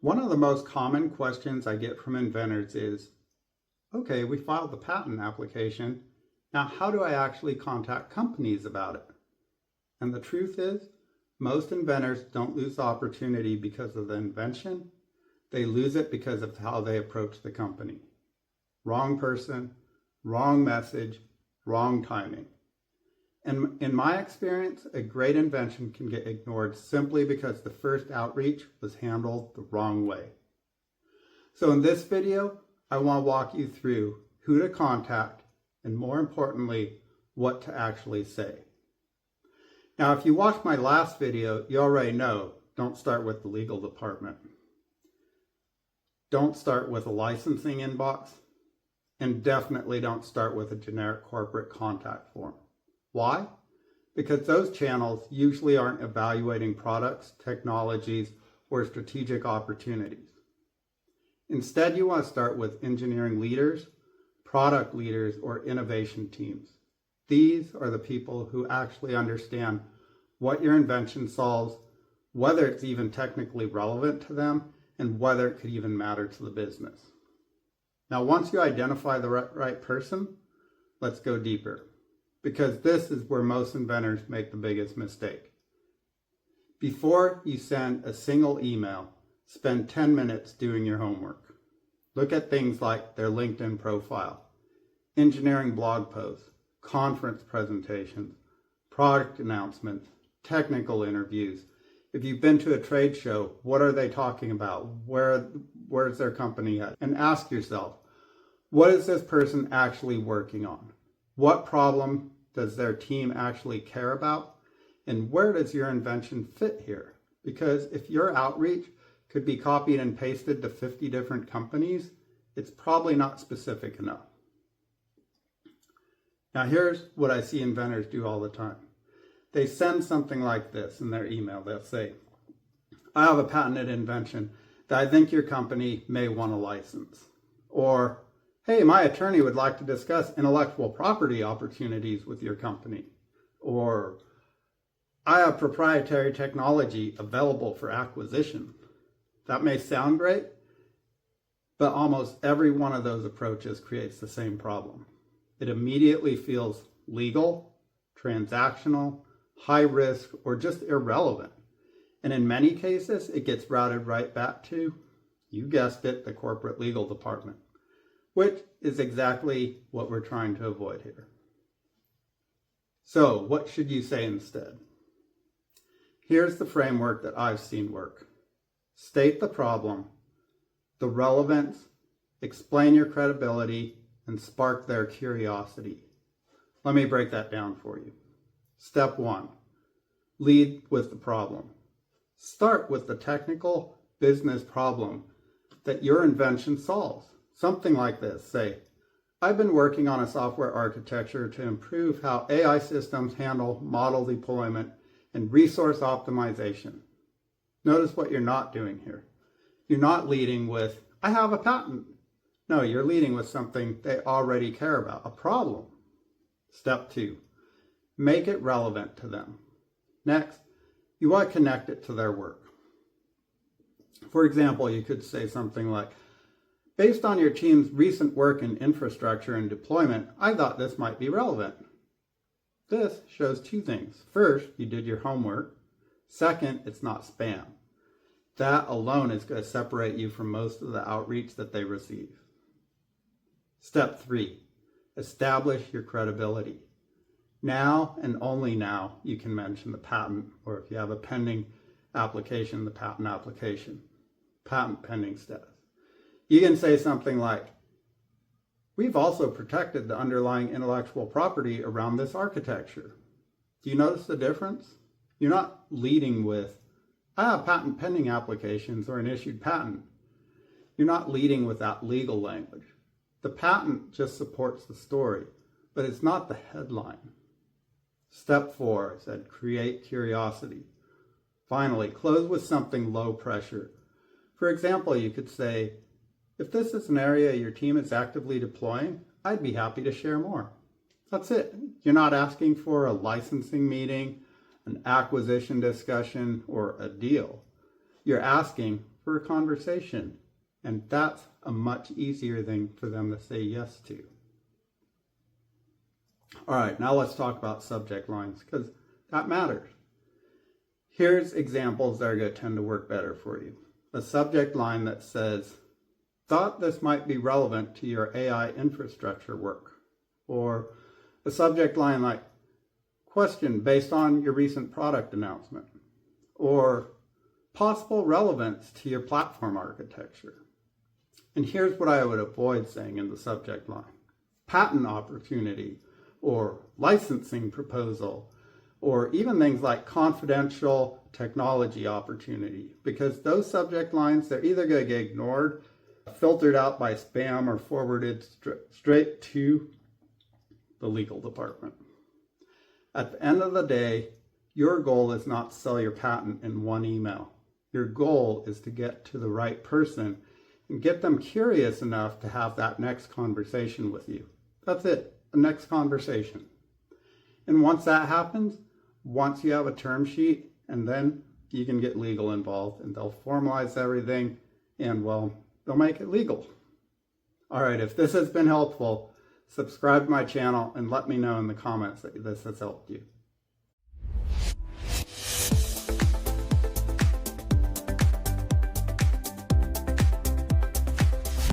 One of the most common questions I get from inventors is, okay, we filed the patent application. Now, how do I actually contact companies about it? And the truth is, most inventors don't lose the opportunity because of the invention. They lose it because of how they approach the company. Wrong person, wrong message, wrong timing. And in my experience, a great invention can get ignored simply because the first outreach was handled the wrong way. So in this video, I want to walk you through who to contact and, more importantly, what to actually say. Now, if you watched my last video, you already know, don't start with the legal department. Don't start with a licensing inbox, and definitely don't start with a generic corporate contact form. Why? Because those channels usually aren't evaluating products, technologies, or strategic opportunities. Instead, you want to start with engineering leaders, product leaders, or innovation teams. These are the people who actually understand what your invention solves, whether it's even technically relevant to them, and whether it could even matter to the business. Now, once you identify the right person, let's go deeper, because this is where most inventors make the biggest mistake. Before you send a single email, spend 10 minutes doing your homework. Look at things like their LinkedIn profile, engineering blog posts, conference presentations, product announcements, technical interviews. If you've been to a trade show, what are they talking about? Where's their company at? And ask yourself, what is this person actually working on? What problem does their team actually care about? And where does your invention fit here? Because if your outreach could be copied and pasted to 50 different companies, it's probably not specific enough. Now here's what I see inventors do all the time. They send something like this in their email. They'll say, I have a patented invention that I think your company may want to license. Or, hey, my attorney would like to discuss intellectual property opportunities with your company. Or, I have proprietary technology available for acquisition. That may sound great, but almost every one of those approaches creates the same problem. It immediately feels legal, transactional, high risk, or just irrelevant. And in many cases, it gets routed right back to, you guessed it, the corporate legal department, which is exactly what we're trying to avoid here. So what should you say instead? Here's the framework that I've seen work. State the problem, the relevance, explain your credibility, and spark their curiosity. Let me break that down for you. Step 1, lead with the problem. Start with the technical business problem that your invention solves. Something like this. Say, I've been working on a software architecture to improve how AI systems handle model deployment and resource optimization. Notice what you're not doing here. You're not leading with, I have a patent. No, you're leading with something they already care about, a problem. Step 2, make it relevant to them. Next, you want to connect it to their work. For example, you could say something like, based on your team's recent work in infrastructure and deployment, I thought this might be relevant. This shows two things. First, you did your homework. Second, it's not spam. That alone is going to separate you from most of the outreach that they receive. Step 3, establish your credibility. Now and only now you can mention the patent, or if you have a pending application, the patent application, patent pending status. You can say something like, we've also protected the underlying intellectual property around this architecture. Do you notice the difference? You're not leading with, I have patent pending applications or an issued patent. You're not leading with that legal language. The patent just supports the story, but it's not the headline. Step 4, I said, create curiosity. Finally, close with something low pressure. For example, you could say, if this is an area your team is actively deploying, I'd be happy to share more. That's it. You're not asking for a licensing meeting, an acquisition discussion, or a deal. You're asking for a conversation. And that's a much easier thing for them to say yes to. All right, now let's talk about subject lines, because that matters. Here's examples that are going to tend to work better for you. A subject line that says, thought this might be relevant to your AI infrastructure work. Or a subject line like, question based on your recent product announcement. Or possible relevance to your platform architecture. And here's what I would avoid saying in the subject line. Patent opportunity, or licensing proposal, or even things like confidential technology opportunity, because those subject lines, they're either going to get ignored, filtered out by spam, or forwarded straight to the legal department. At the end of the day, your goal is not to sell your patent in one email. Your goal is to get to the right person and get them curious enough to have that next conversation with you. That's it, the next conversation. And once that happens, once you have a term sheet, and then you can get legal involved, and they'll formalize everything, and well, they'll make it legal. All right, if this has been helpful, subscribe to my channel and let me know in the comments that this has helped you.